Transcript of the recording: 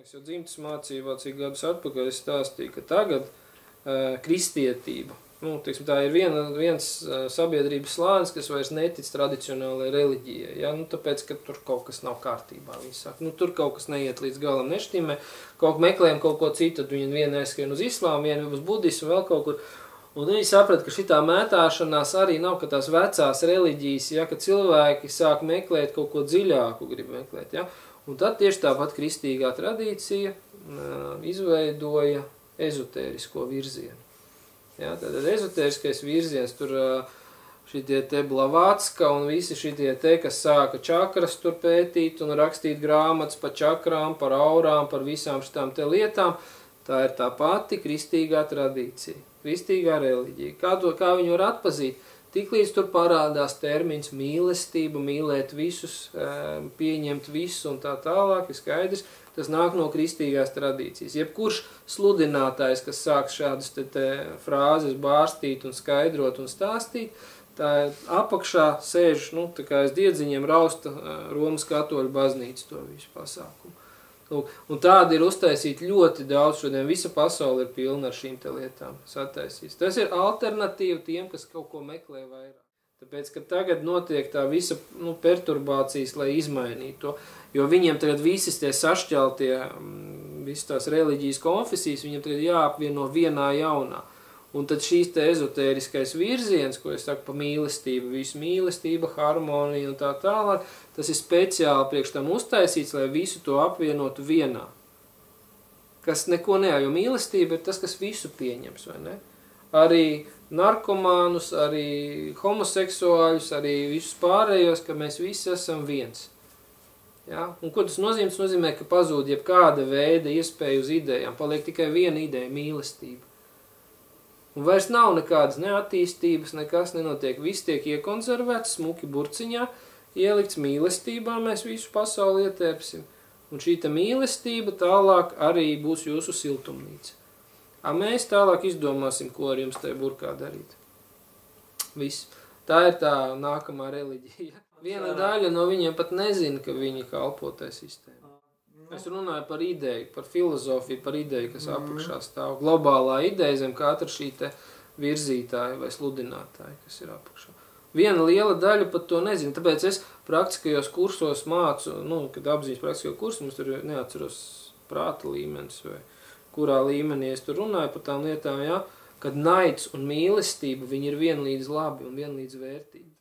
Es jau dzimtas mācībā, cik gadus atpakaļ es stāstīju, ka tagad kristietība, teiksim, tā ir viens sabiedrības slānis, kas vairs netic tradicionālajai reliģijai, ja? Tāpēc, ka tur kaut kas nav kārtībā, viņi saka, tur kaut kas neiet līdz galam nešķīmē, meklējam kaut ko citu, tad viņi viena aizskrien uz islāmu, viena uz budismu, vēl kaut kur, un viņi saprat, ka šitā mētāšanās arī nav, ka tās vecās reliģijas, ja, ka cilvēki sāk meklēt kaut ko dziļāku, grib meklēt, ja? Un tad tieši tāpat kristīgā tradīcija izveidoja ezotērisko virzienu. Ja, tad ezotēriskais virziens, tur šitie te Blavatska un visi šitie te, kas sāka čakras tur pētīt un rakstīt grāmatas par čakrām, par aurām, par visām šitām te lietām, tā ir tā pati kristīgā tradīcija, kristīgā reliģija. Kā viņu var atpazīt? Tiklīdz tur parādās termins mīlestība, mīlēt visus, pieņemt visu un tā tālāk, ir skaidrs, tas nāk no kristīgās tradīcijas. Jebkurš sludinātājs, kas sāk šādas te frāzes bārstīt un skaidrot un stāstīt, tā apakšā sēž, tā kā aiz diedziņiem rausta Romas katoļu baznīca to visu pasākumu. Un tādi ir uztaisīti ļoti daudz šodien, visa pasaule ir pilna ar šīm te lietām sataisīs. Tas ir alternatīva tiem, kas kaut ko meklē vairāk. Tāpēc, ka tagad notiek tā visa perturbācijas, lai izmainītu to, jo viņiem tagad visas tie sašķeltie, visas tās reliģijas konfesijas, viņiem tagad jāapvieno vienā jaunā. Un tad šīs te ezotēriskais virziens, ko es saku pa mīlestību, visu mīlestība, harmonija un tā tālāk, tas ir speciāli priekš tam uztaisīts, lai visu to apvienotu vienā. Kas neko nejā, jo mīlestība ir tas, kas visu pieņems, vai ne? Arī narkomānus, arī homoseksuāļus, arī visus pārējos, ka mēs visi esam viens. Ja? Un ko tas nozīmē? Tas nozīmē, ka pazūd jebkāda veida iespēja uz idejām. Paliek tikai viena ideja – mīlestība. Un vairs nav nekādas neattīstības, nekas nenotiek. Viss tiek iekonservēts, smuki burciņā, ielikts mīlestībā, mēs visu pasauli ietērpsim. Un šīta mīlestība tālāk arī būs jūsu siltumnīca. Mēs tālāk izdomāsim, ko ar jums tajā burkā darīt. Viss. Tā ir tā nākamā reliģija. Viena daļa no viņiem pat nezina, ka viņi kalpo tai sistēmu. Es runāju par ideju, par filozofiju, par ideju, kas apakšā stāv. Globālā ideja zem katra šī te virzītāja vai sludinātāja, kas ir apakšā. Viena liela daļa pat to nezina, tāpēc es praktiskajos kursos mācu, kad apziņas praktiskajos kursos, mums tur neatceros prāta līmenis vai kurā līmenī es tur runāju par tām lietām, ja, kad naids un mīlestība, viņi ir vienlīdz labi un vienlīdz vērtīgi.